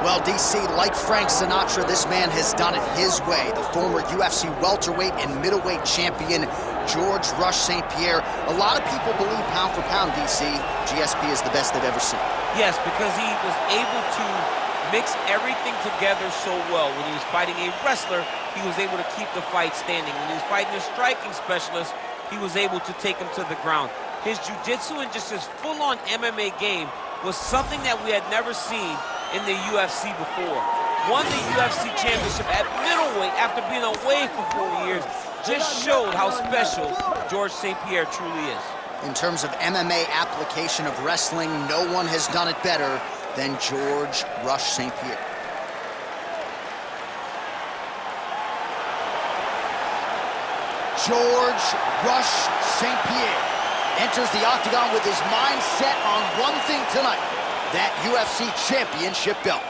Well, DC, like Frank Sinatra, this man has done it his way. The former UFC welterweight and middleweight champion, George Rush St-Pierre. A lot of people believe pound for pound, DC, GSP is the best they've ever seen. Yes, because he was able to mix everything together so well. When he was fighting a wrestler, he was able to keep the fight standing. When he was fighting a striking specialist, he was able to take him to the ground. His jiu-jitsu and just his full-on MMA game was something that we had never seen in the UFC before. Won the UFC championship at middleweight after being away for 4 years. Just showed how special George St-Pierre truly is. In terms of MMA application of wrestling, no one has done it better than George Rush St-Pierre. George Rush St-Pierre enters the octagon with his mind set on one thing tonight, that UFC championship belt.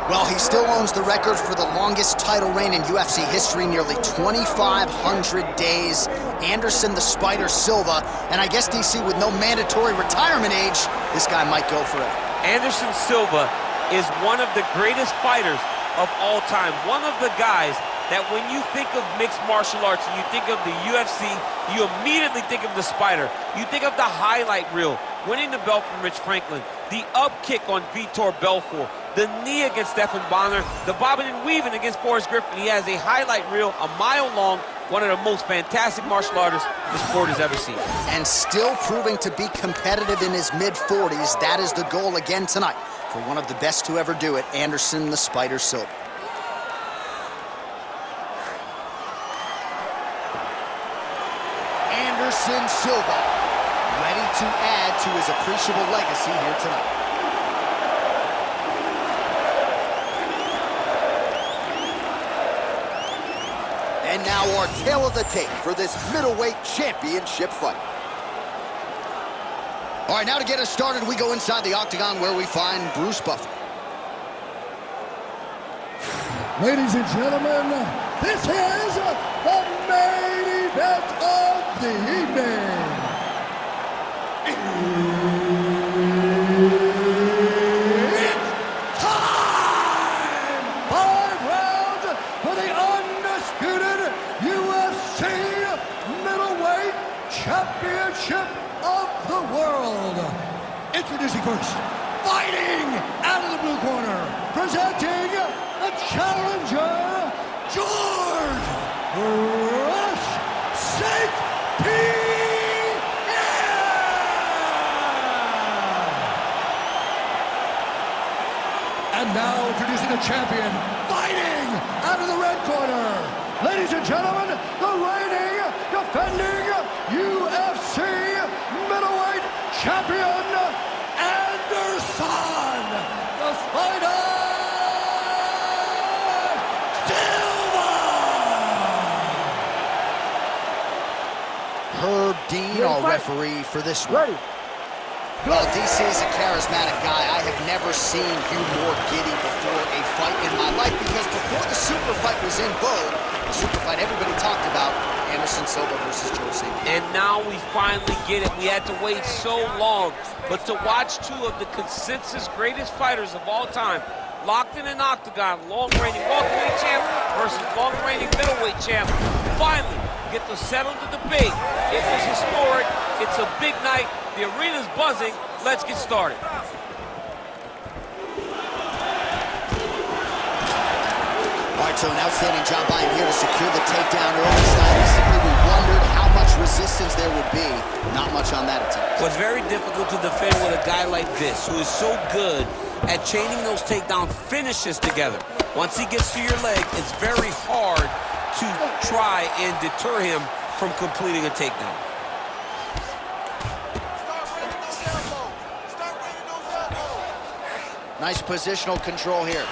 Well, he still owns the record for the longest title reign in UFC history, nearly 2,500 days. Anderson the Spider Silva, and I guess, DC, with no mandatory retirement age, this guy might go forever. Anderson Silva is one of the greatest fighters of all time. One of the guys that when you think of mixed martial arts and you think of the UFC, you immediately think of the Spider. You think of the highlight reel, winning the belt from Rich Franklin, the up kick on Vitor Belfort, the knee against Stephan Bonner, the bobbing and weaving against Forrest Griffin. He has a highlight reel a mile long, one of the most fantastic martial artists the sport has ever seen. And still proving to be competitive in his mid-40s. That is the goal again tonight for one of the best to ever do it, Anderson the Spider Silva. Anderson Silva, ready to add to his appreciable legacy here tonight. And now our tale of the tape for this middleweight championship fight. All right, now to get us started, we go inside the octagon where we find Bruce Buffer. Ladies and gentlemen, this is the main event of the evening. It's time! 5 rounds for the undisputed UFC middleweight championship of the world. Introducing first, fighting out of the blue corner, presenting the challenger, George Rush St-Pierre. And now introducing the champion, fighting out of the red corner. Ladies and gentlemen, the reigning, defending UFC middleweight champion, Anderson the Spider Silva. Herb Dean, our referee for this one. Well, DC is a charismatic guy. I have never seen you more giddy before a fight in my life, because before the super fight was in vogue, the super fight everybody talked about, Anderson Silva versus George St-Pierre. And now we finally get it. We had to wait so long, but to watch two of the consensus greatest fighters of all time locked in an octagon, long-reigning welterweight champ versus long-reigning middleweight champ, finally get to settle the debate. It was historic. It's a big night. The arena's buzzing. Let's get started. All right, so an outstanding job by him here to secure the takedown early. Stylistically, we wondered how much resistance there would be. Not much on that attempt. Well, it's very difficult to defend with a guy like this, who is so good at chaining those takedown finishes together. Once he gets to your leg, it's very hard to try and deter him from completing a takedown. Nice positional control here.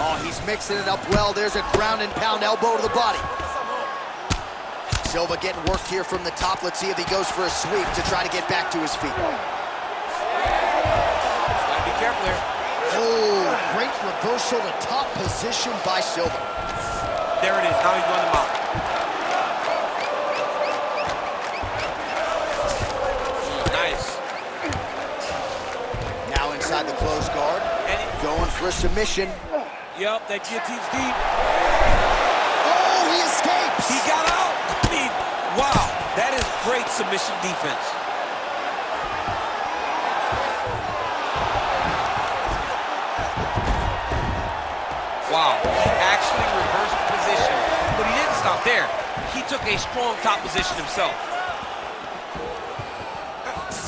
Oh, he's mixing it up well. There's a ground and pound elbow to the body. Silva getting worked here from the top. Let's see if he goes for a sweep to try to get back to his feet. Gotta be careful here. Oh, great reversal to top position by Silva. There it is. Now he's running him out. Nice. Now inside the closed guard. And going for a submission. Yep, that guillotine's deep. Oh, he escapes. He got out. I mean, wow. That is great submission defense. Wow, he actually reversed position, but he didn't stop there. He took a strong top position himself.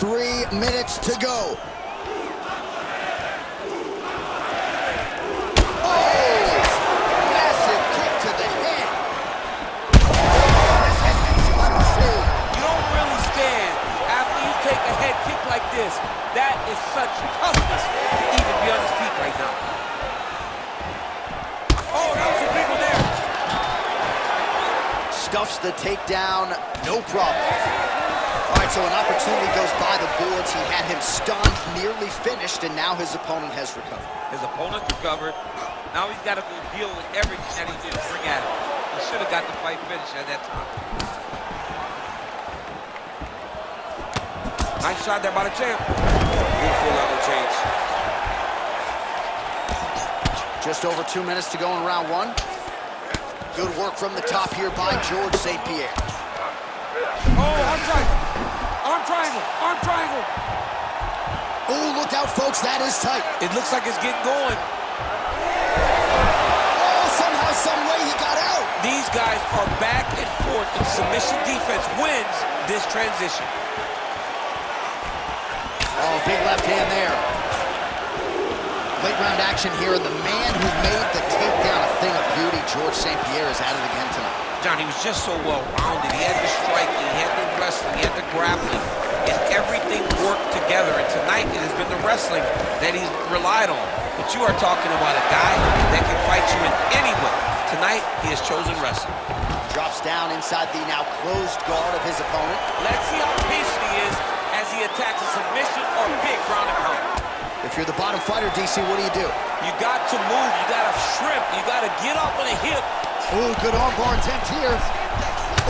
3 minutes to go. Oh, massive kick to the head. You don't really stand after you take a head kick like this. That is such toughness to even be on his feet right now. Oh, that was a big one there. Stuffs the takedown, no problem. All right, so an opportunity goes by the boards. He had him stunned, nearly finished, and now his opponent has recovered. His opponent recovered. Now he's got to go deal with everything that he did bring at him. He should have got the fight finished at that time. Nice shot there by the champ. Beautiful level change. Just over 2 minutes to go in round one. Good work from the top here by George St-Pierre. Oh, arm triangle. Arm triangle. Arm triangle. Oh, look out, folks. That is tight. It looks like it's getting going. Oh, somehow, some way he got out. These guys are back and forth, and submission defense wins this transition. Oh, big left hand there. Late round action here, and the man who made the takedown a thing of beauty, George St-Pierre, is at it again tonight. John, he was just so well-rounded. He had the striking, he had the wrestling, he had the grappling, and everything worked together. And tonight, it has been the wrestling that he's relied on. But you are talking about a guy that can fight you in any way. Tonight, he has chosen wrestling. Drops down inside the now closed guard of his opponent. Let's see how patient he is as he attacks a submission or big ground and pound. If you're the bottom fighter, DC, what do? You got to move, you got to shrimp, you got to get up on a hip. Oh, good armbar attempt here.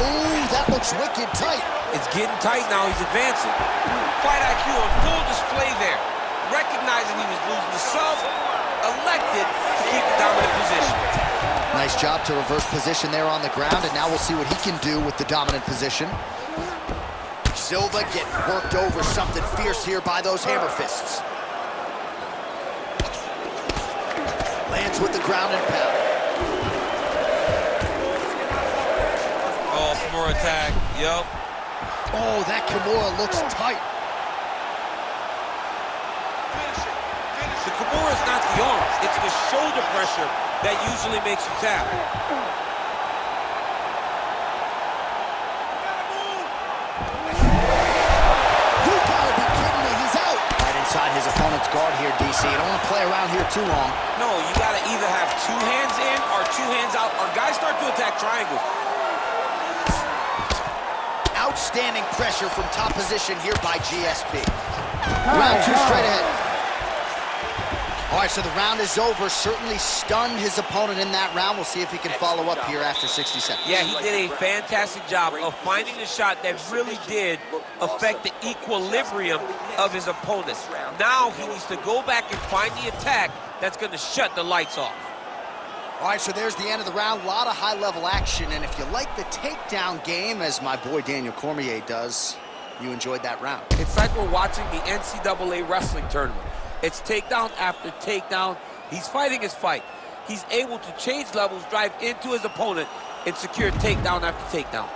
Oh, that looks wicked tight. It's getting tight now, he's advancing. Fight IQ on full display there. Recognizing he was losing the sub, elected to keep the dominant position. Nice job to reverse position there on the ground, and now we'll see what he can do with the dominant position. Silva getting worked over, something fierce here by those hammer fists. Lands with the ground and pound. Oh, Kimura attack, yup. Oh, that Kimura looks tight. The Kimura is not the arms, it's the shoulder pressure that usually makes you tap. You gotta be kidding me, he's out. Right inside his opponent's guard here, DC. You don't want to play around here too long. No, you gotta either have two hands in or two hands out, or guys start to attack triangles. Outstanding pressure from top position here by GSP. Round two straight ahead. All right, so the round is over. Certainly stunned his opponent in that round. We'll see if he can follow up here after 60 seconds. Yeah, he did a fantastic job of finding the shot that really did affect the equilibrium of his opponent. Now he needs to go back and find the attack that's going to shut the lights off. All right, so there's the end of the round. A lot of high-level action, and if you like the takedown game, as my boy Daniel Cormier does, you enjoyed that round. It's like we're watching the NCAA wrestling tournament. It's takedown after takedown. He's fighting his fight. He's able to change levels, drive into his opponent, and secure takedown after takedown.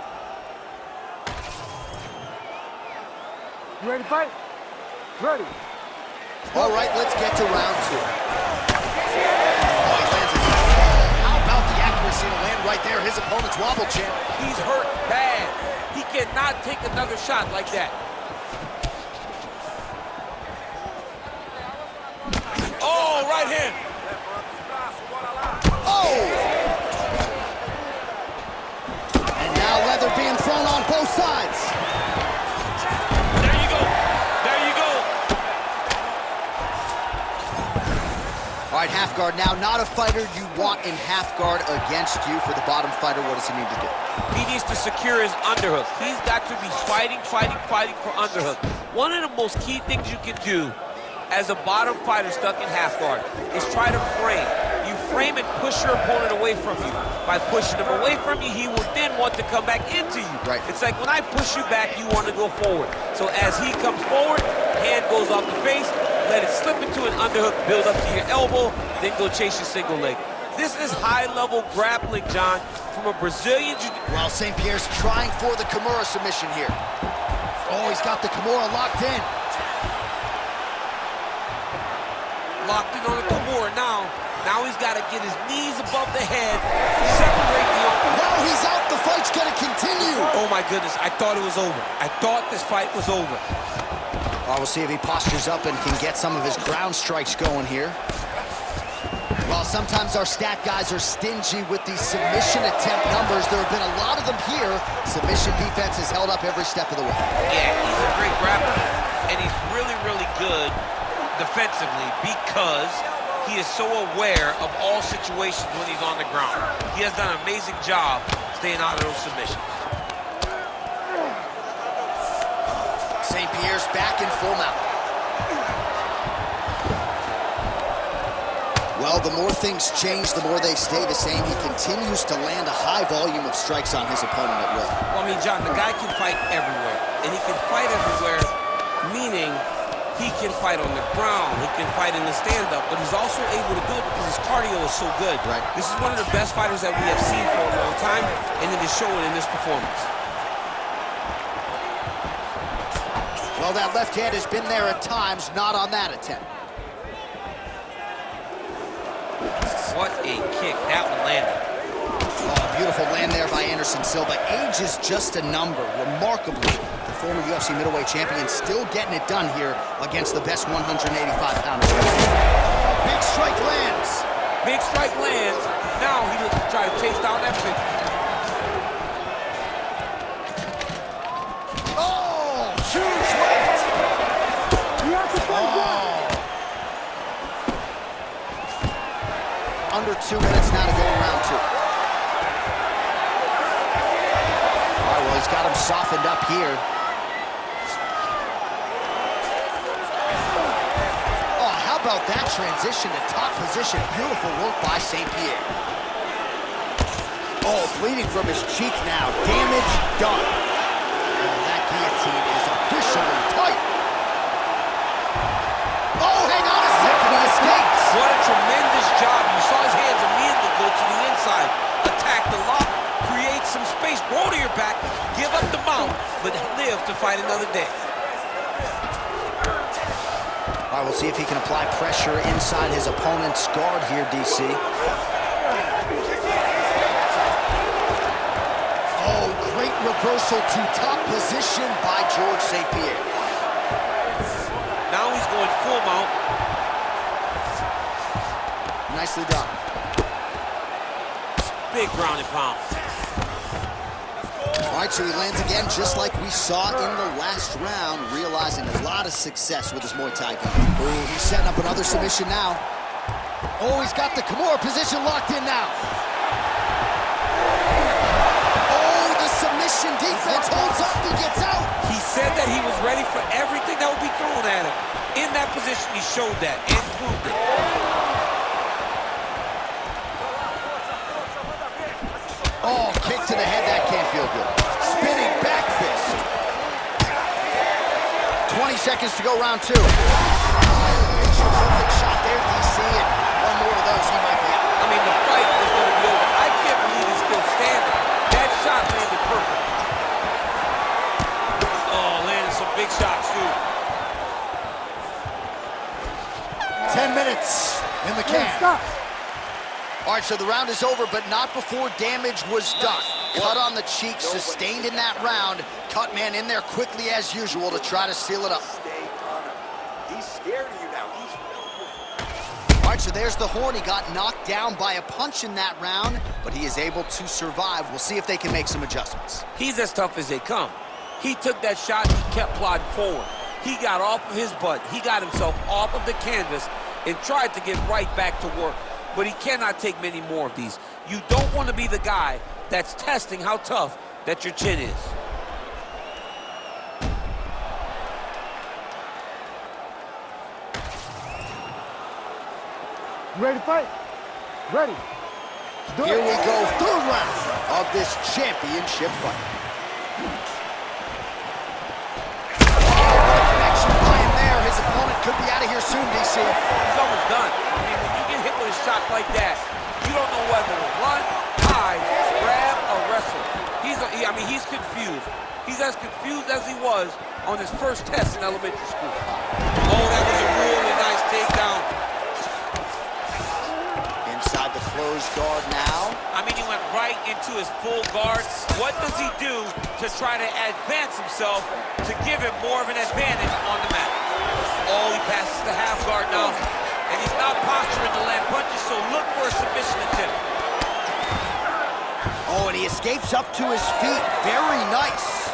You ready to fight? Ready. All right, let's get to round two. Oh, he lands it. How about the accuracy to land right there? His opponent's wobble champ. He's hurt bad. He cannot take another shot like that. Oh, right hand. Oh! And now leather being thrown on both sides. There you go. There you go. All All right, half guard now. Not a fighter you want in half guard against you. For the bottom fighter, what does he need to do? He needs to secure his underhook. He's got to be fighting for underhook. One of the most key things you can do as a bottom fighter stuck in half guard is try to frame. You frame and push your opponent away from you. By pushing him away from you, he will then want to come back into you. Right. It's like when I push you back, you want to go forward. So as he comes forward, hand goes off the face, let it slip into an underhook, build up to your elbow, then go chase your single leg. This is high-level grappling, John, from a Brazilian Well, St-Pierre's trying for the Kimura submission here. Oh, he's got the Kimura locked in. Locked in on the Kimura now. Now he's got to get his knees above the head, separate the arm. Wow, he's out. The fight's going to continue. Oh, my goodness. I thought it was over. I thought this fight was over. We'll see if he postures up and can get some of his ground strikes going here. Well, sometimes our stat guys are stingy with these submission attempt numbers. There have been a lot of them here. Submission defense has held up every step of the way. Yeah, he's a great grappler, and he's really, really good defensively because he is so aware of all situations when he's on the ground. He has done an amazing job staying out of those submissions. St-Pierre's back in full mount. Well, the more things change, the more they stay the same. He continues to land a high volume of strikes on his opponent at will. Well, I mean, John, the guy can fight everywhere. And he can fight everywhere, meaning he can fight on the ground, he can fight in the stand-up, but he's also able to do it because his cardio is so good. Right. This is one of the best fighters that we have seen for a long time, and it is showing in this performance. Well, that left hand has been there at times, not on that attempt. What a kick. That one landed. Oh, beautiful land there by Anderson Silva. Age is just a number. Remarkably, the former UFC middleweight champion still getting it done here against the best 185-pounders. Big strike lands. Big strike lands. Now he looks to try to chase down that victory. Oh, huge left. You have to fight back. Under 2 minutes now to go in round two. All right, well, he's got him softened up here. Oh, how about that transition to top position? Beautiful work by St-Pierre. Oh, bleeding from his cheek now. Damage done. Oh, that guillotine is officially tight. Oh, hang on a second, he escapes. What a tremendous job. You saw his hands immediately go to the inside, attack the lock, create some space, roll to your back, give up the mount, but live to fight another day. All right, we'll see if he can apply pressure inside his opponent's guard here, DC. Oh, great reversal to top position by George St-Pierre. Now he's going full mount. Nicely done. Big ground and pound. All right, so he lands again just like we saw in the last round, realizing a lot of success with his Muay Thai game. Ooh, he's setting up another submission now. Oh, he's got the Kimura position locked in now. Oh, the submission defense holds up, he gets out. He said that he was ready for everything that would be thrown at him. In that position, he showed that and proved it. Oh, kick to the head, that can't feel good. Spinning back fist. 20 seconds to go, round two. Perfect shot there, DC, and one more of those, he might be out. I mean, the fight is going to be over. I can't believe he's still standing. That shot landed perfect. Oh, landed some big shots, too. 10 minutes in the can. Stop. All right, so the round is over, but not before damage was done. Cut on the cheek, sustained in that round. Cut man in there quickly as usual to try to seal it up. Stay on him. He's scared of you now. He's All right, so there's the horn. He got knocked down by a punch in that round, but he is able to survive. We'll see if they can make some adjustments. He's as tough as they come. He took that shot, he kept plodding forward. He got off of his butt. He got himself off of the canvas, and tried to get right back to work. But he cannot take many more of these. You don't want to be the guy that's testing how tough that your chin is. You ready to fight? Ready. Here we go, third round of this championship fight. Connection by him there. His opponent could be out of here soon, DC. He's almost done. I mean, when you get hit with a shot like that, you don't know whether to run, hide, grab, or wrestle. He's confused. He's as confused as he was on his first test in elementary school. Oh, that was a really nice takedown. Inside the closed guard now. I mean, he went right into his full guard. What does he do to try to advance himself to give him more of an advantage on the mat? Oh, he passes the half guard now. And he's not posturing to land punches, so look for a submission attempt. Oh, and he escapes up to his feet. Very nice.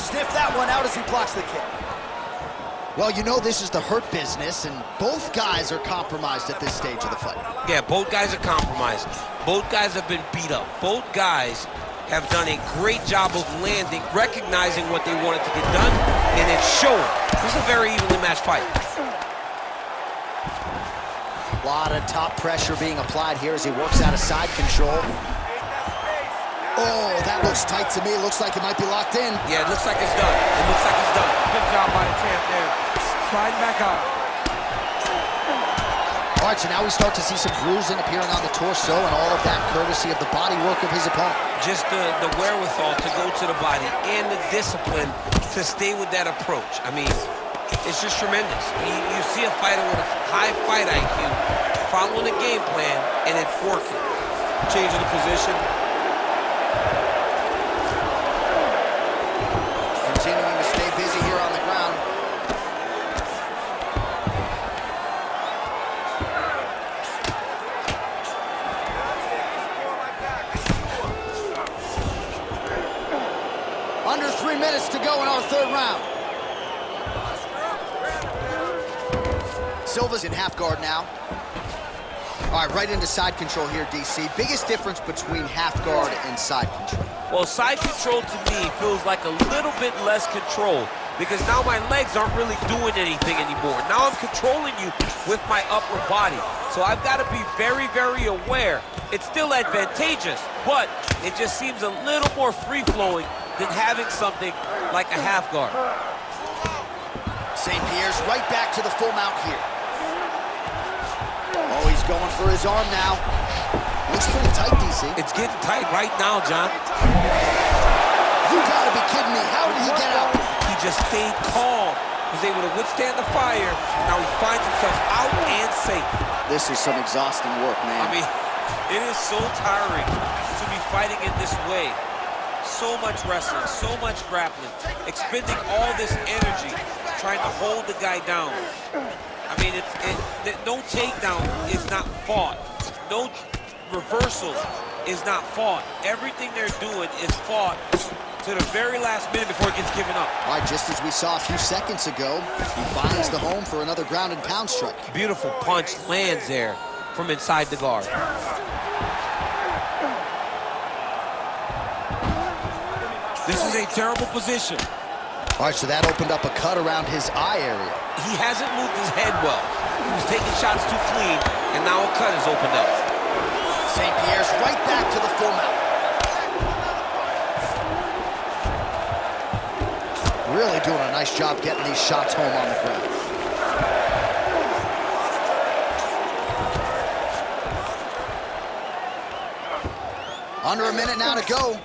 Sniff that one out as he blocks the kick. Well, you know this is the hurt business, and both guys are compromised at this stage of the fight. Yeah, both guys are compromised. Both guys have been beat up. Both guys have done a great job of landing, recognizing what they wanted to get done, and it's showing. This is a very evenly matched fight. A lot of top pressure being applied here as he works out of side control. Oh, that looks tight to me. It looks like it might be locked in. Yeah, it looks like it's done. It looks like it's done. Good job by the champ there. Sliding back out. All right, so now we start to see some bruising appearing on the torso, and all of that courtesy of the body work of his opponent. Just the wherewithal to go to the body and the discipline to stay with that approach. I mean, it's just tremendous. You see a fighter with a high fight IQ following a game plan, and it's working. Changing the position. Continuing to stay busy here on the ground. Under 3 minutes to go in our third round. Silva's in half guard now. All right, right into side control here, DC. Biggest difference between half guard and side control? Well, side control to me feels like a little bit less control because now my legs aren't really doing anything anymore. Now I'm controlling you with my upper body. So I've got to be very, very aware. It's still advantageous, but it just seems a little more free-flowing than having something like a half guard. St-Pierre's right back to the full mount here. Oh, he's going for his arm now. Looks pretty tight, DC. It's getting tight right now, John. You gotta be kidding me. How did he get out? He just stayed calm. Was able to withstand the fire. Now he finds himself out and safe. This is some exhausting work, man. I mean, it is so tiring to be fighting in this way. So much wrestling, so much grappling, expending all this energy, trying to hold the guy down. I mean, no takedown is not fought. No reversal is not fought. Everything they're doing is fought to the very last minute before it gets given up. All right, just as we saw a few seconds ago, he finds the home for another ground and pound strike. Beautiful punch lands there from inside the guard. This is a terrible position. All right, so that opened up a cut around his eye area. He hasn't moved his head well. He was taking shots too clean, and now a cut has opened up. St-Pierre's right back to the full mount. Really doing a nice job getting these shots home on the ground. Under a minute now to go.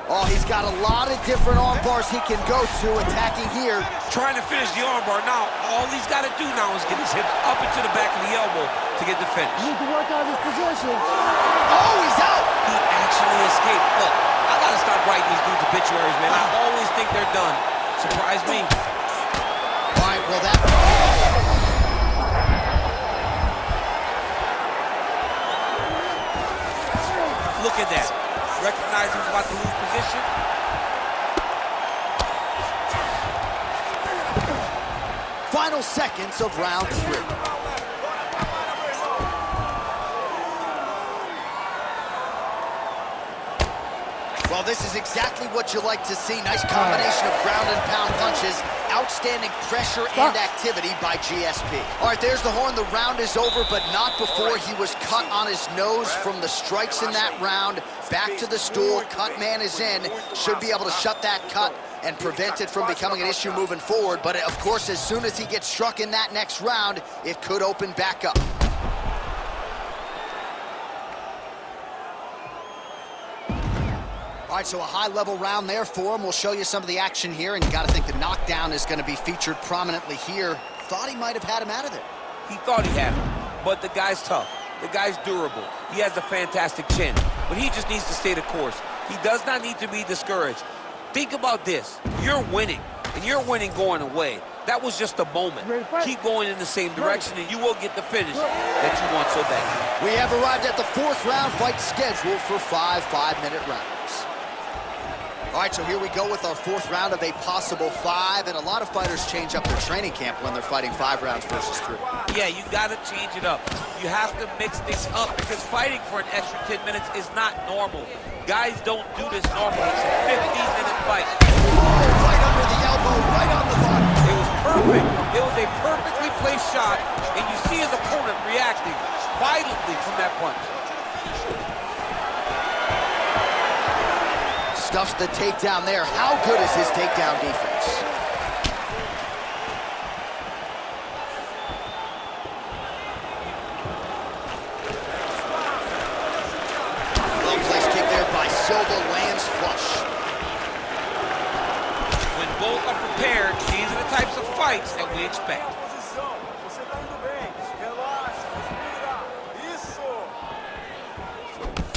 Oh, he's got a lot of different arm bars he can go to, attacking here. Trying to finish the armbar. Now, all he's got to do now is get his hips up into the back of the elbow to get the finish. You need to work out his position. Oh, he's out! He actually escaped. Look, I got to stop writing these dudes obituaries, man. I always think they're done. Surprise me. All right, well, that... Look at that. Recognize he was about to lose position. Final seconds of round 3. Well, this is exactly what you like to see. Nice combination of ground and pound punches. Outstanding pressure and activity by GSP. All right, there's the horn. The round is over, but not before he was cut on his nose from the strikes in that round. Back to the stool. Cut man is in. Should be able to shut that cut and prevent it from becoming an issue moving forward. But, of course, as soon as he gets struck in that next round, it could open back up. All right, so a high-level round there for him. We'll show you some of the action here, and you got to think the knockdown is going to be featured prominently here. Thought he might have had him out of there. He thought he had him, but the guy's tough. The guy's durable. He has a fantastic chin, but he just needs to stay the course. He does not need to be discouraged. Think about this. You're winning, and you're winning going away. That was just a moment. Keep going in the same direction, and you will get the finish that you want so bad. We have arrived at the 4th round fight scheduled for 5 5-minute rounds. All right, so here we go with our 4th round of a possible 5, and a lot of fighters change up their training camp when they're fighting 5 rounds versus 3. Yeah, you gotta change it up. You have to mix things up because fighting for an extra 10 minutes is not normal. Guys don't do this normally. It's a 15-minute fight. Right under the elbow, right on the body. It was perfect. It was a perfectly placed shot, and you see his opponent reacting violently from that punch. Stuffs the takedown there. How good is his takedown defense? Well-placed kick there by Silva, lands flush. When both are prepared, these are the types of fights that we expect.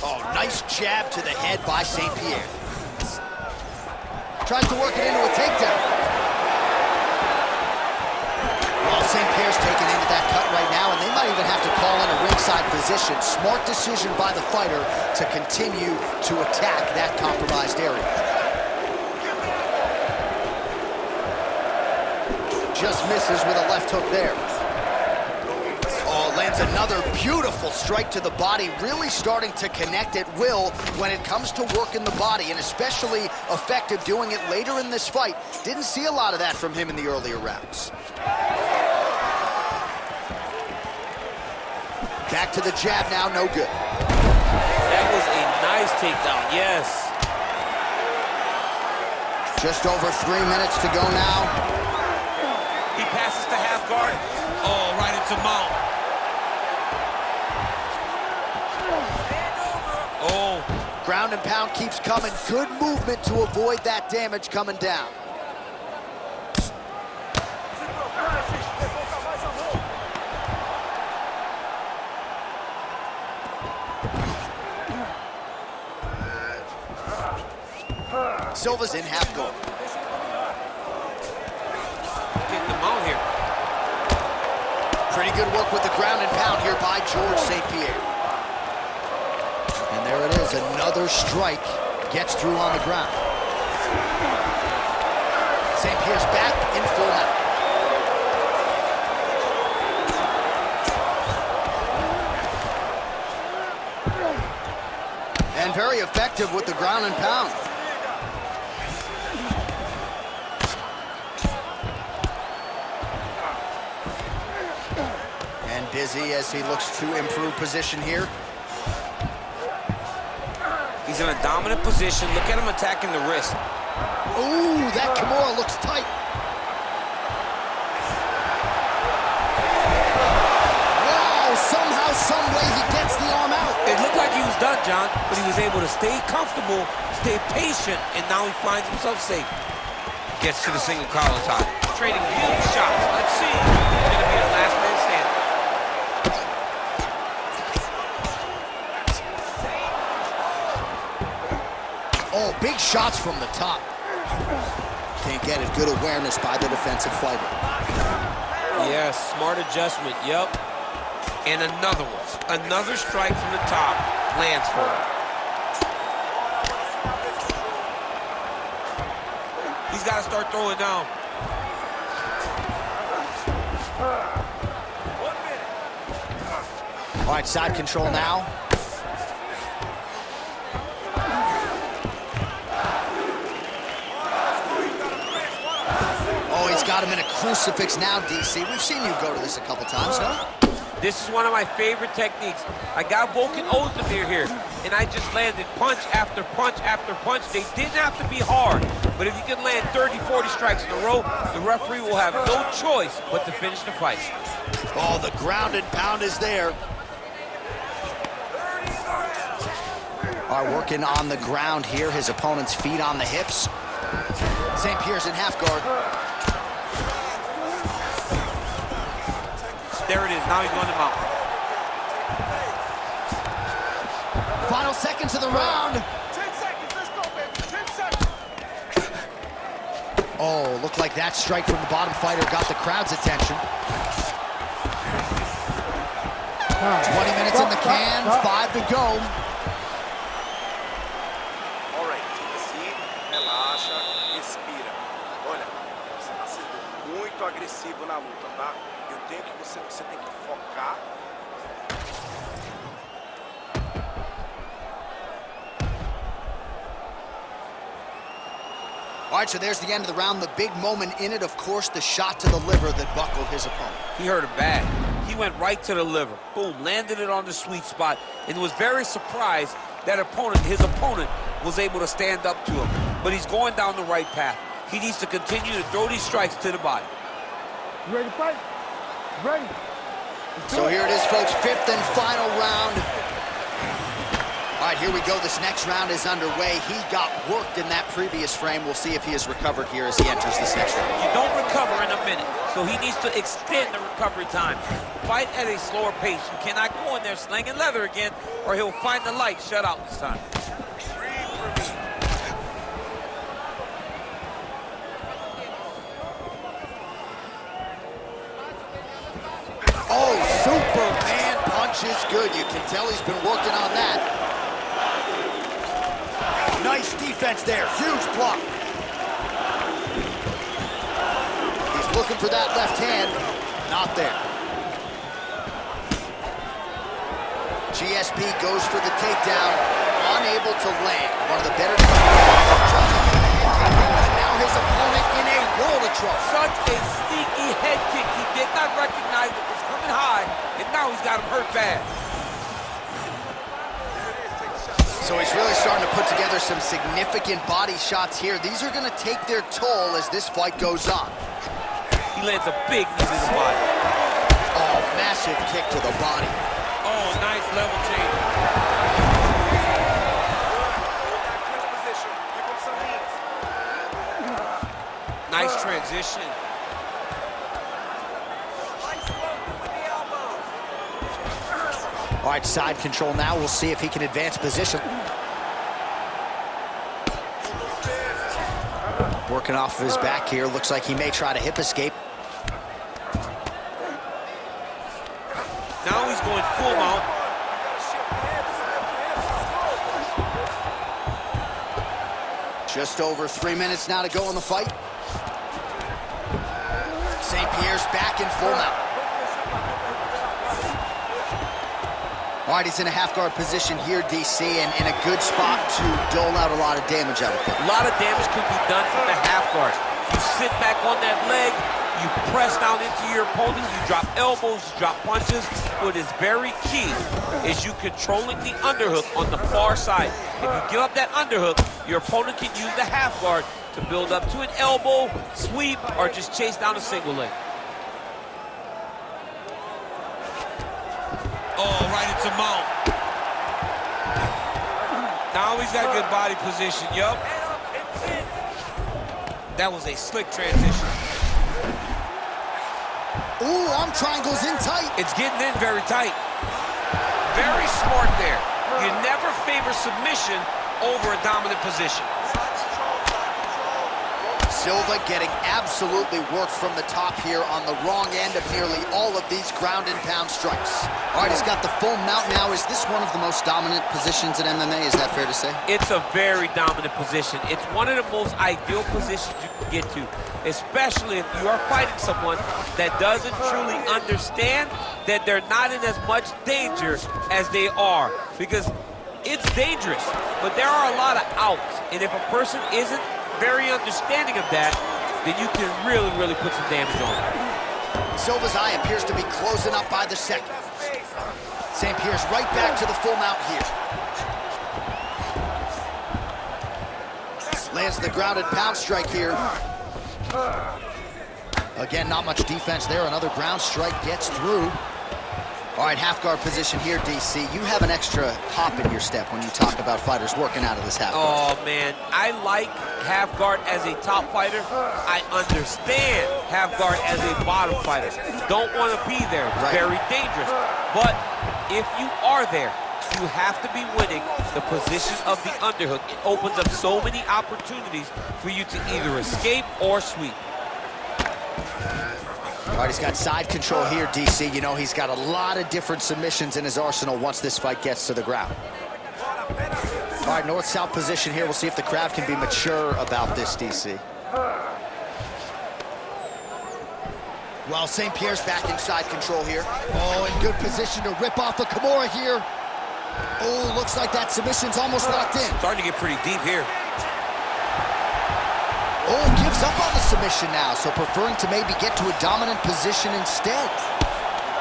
Oh, nice jab to the head by St-Pierre. Tries to work it into a takedown. Well, St-Pierre's taken into that cut right now, and they might even have to call in a ringside position. Smart decision by the fighter to continue to attack that compromised area. Just misses with a left hook there. Oh, lands another beautiful strike to the body, really starting to connect at will when it comes to working the body, and especially effective doing it later in this fight. Didn't see a lot of that from him in the earlier rounds. Back to the jab now, no good. That was a nice takedown, yes. Just over 3 minutes to go now. He passes to half guard. Oh, right into mount. Oh. Ground and pound keeps coming. Good movement to avoid that damage coming down. Silva's in half guard. Getting the mount here. Pretty good work with the ground and pound here by George St-Pierre. And there it is, another strike gets through on the ground. St-Pierre's back in full mount. And very effective with the ground and pound. And busy as he looks to improve position here. He's in a dominant position. Look at him attacking the wrist. Ooh, that Kimura looks tight. Wow, somehow, some way he gets the arm out. It looked like he was done, John, but he was able to stay comfortable, stay patient, and now he finds himself safe. Gets to the single collar tie. Trading huge shots. Let's see. He's going to be the last man standing. Oh, big shots from the top. Can't get it. Good awareness by the defensive fighter. Yes, smart adjustment. Yep. And another one. Another strike from the top lands for him. He's got to start throwing down. All right, side control now. Oh, he's got him in a crucifix now, DC. We've seen you go to this a couple times, no? This is one of my favorite techniques. I got Volkan Ozdemir here, and I just landed punch after punch after punch. They didn't have to be hard, but if you can land 30, 40 strikes in a row, the referee will have no choice but to finish the fight. Oh, the ground and pound is there. All right, working on the ground here. His opponent's feet on the hips. St-Pierre's in half guard. There it is. Now he's going to mount. Final seconds of the round. 10 seconds, let's go, baby. 10 seconds. Oh, looked like that strike from the bottom fighter got the crowd's attention. 20 minutes in the can, 5 to go. All right, fica assim, relaxa, respira. Olha, você tá sendo muito agressivo na luta, tá? Eu tenho que você tem que focar. All right, so there's the end of the round. The big moment in it, of course, the shot to the liver that buckled his opponent. He hurt it bad. He went right to the liver. Boom, landed it on the sweet spot, and was very surprised that his opponent was able to stand up to him. But he's going down the right path. He needs to continue to throw these strikes to the body. You ready to fight? Ready. So here it is, folks, fifth and final round. All right, here we go. This next round is underway. He got worked in that previous frame. We'll see if he has recovered here as he enters this next round. You don't recover in a minute, so he needs to extend the recovery time. Fight at a slower pace. You cannot go in there slinging leather again, or he'll find the light shut out this time. Oh, Superman punch is good. You can tell he's been working on that. Nice defense there. Huge block. He's looking for that left hand. Not there. GSP goes for the takedown. Unable to land. One of the better. And now his opponent in a world of trouble. Such a sneaky head kick. He did not recognize it was coming high, and now he's got him hurt bad. So he's really starting to put together some significant body shots here. These are going to take their toll as this fight goes on. He lands a big knee to the body. Oh, massive kick to the body. Oh, nice level change. Nice transition. All right, side control now. We'll see if he can advance position. Working off of his back here. Looks like he may try to hip escape. Now he's going full mount. Just over 3 minutes now to go in the fight. St-Pierre's back in full mount. All right, he's in a half-guard position here, DC, and in a good spot to dole out a lot of damage out of it. A lot of damage could be done from the half guard. You sit back on that leg, you press down into your opponent, you drop elbows, you drop punches. What is very key is you controlling the underhook on the far side. If you give up that underhook, your opponent can use the half guard to build up to an elbow, sweep, or just chase down a single leg. Oh, right into mount. Now he's got good body position, yup. That was a slick transition. Ooh, arm triangles in tight. It's getting in very tight. Very smart there. You never favor submission over a dominant position. Silva getting absolutely worked from the top here on the wrong end of nearly all of these ground and pound strikes. All right, he's got the full mount now. Is this one of the most dominant positions in MMA? Is that fair to say? It's a very dominant position. It's one of the most ideal positions you can get to, especially if you are fighting someone that doesn't truly understand that they're not in as much danger as they are, because it's dangerous, but there are a lot of outs, and if a person isn't very understanding of that, then you can really, really put some damage on them. Silva's eye appears to be closing up by the second. St-Pierre's right back to the full mount here. Lands the grounded pound strike here. Again, not much defense there. Another ground strike gets through. All right, half guard position here, DC. You have an extra hop in your step when you talk about fighters working out of this half guard. Oh, man, I like half guard as a top fighter. I understand half guard as a bottom fighter. Don't want to be there. It's very dangerous. But if you are there, you have to be winning the position of the underhook. It opens up so many opportunities for you to either escape or sweep. All right, he's got side control here, DC. You know, he's got a lot of different submissions in his arsenal once this fight gets to the ground. All right, north-south position here. We'll see if the crowd can be mature about this, DC. Well, St-Pierre's back in side control here. Oh, in good position to rip off a Kimura here. Oh, looks like that submission's almost locked in. Starting to get pretty deep here. Oh, gives up on the submission now, so preferring to maybe get to a dominant position instead.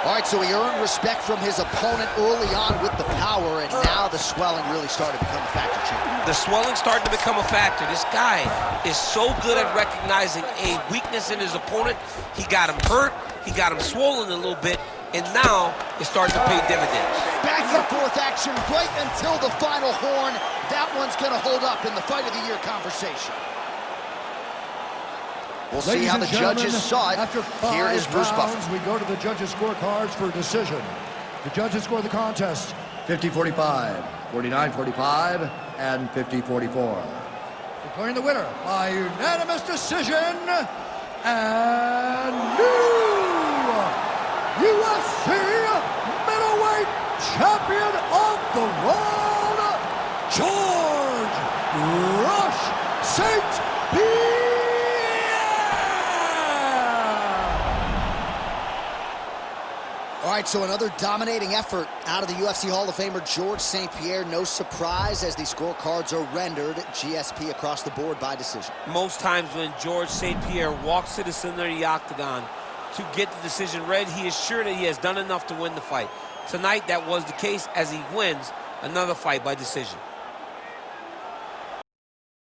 All right, so he earned respect from his opponent early on with the power, and now the swelling really started to become a factor, Champ. The swelling started to become a factor. This guy is so good at recognizing a weakness in his opponent. He got him hurt, he got him swollen a little bit, and now it's starting to pay dividends. Back and forth action right until the final horn. That one's gonna hold up in the fight of the year conversation. We'll see how the judges saw it. After 5 Here is Bruce rounds, Buffer. we go to the judges' scorecards for decision. The judges score the contest 50-45, 49-45, and 50-44. Declaring the winner by unanimous decision, and new UFC middleweight champion of the world, George Rush St-Pierre. All right, so another dominating effort out of the UFC Hall of Famer George St-Pierre. No surprise as these scorecards are rendered GSP across the board by decision. Most times when George St-Pierre walks to the center of the octagon to get the decision read, he is sure that he has done enough to win the fight. Tonight, that was the case as he wins another fight by decision.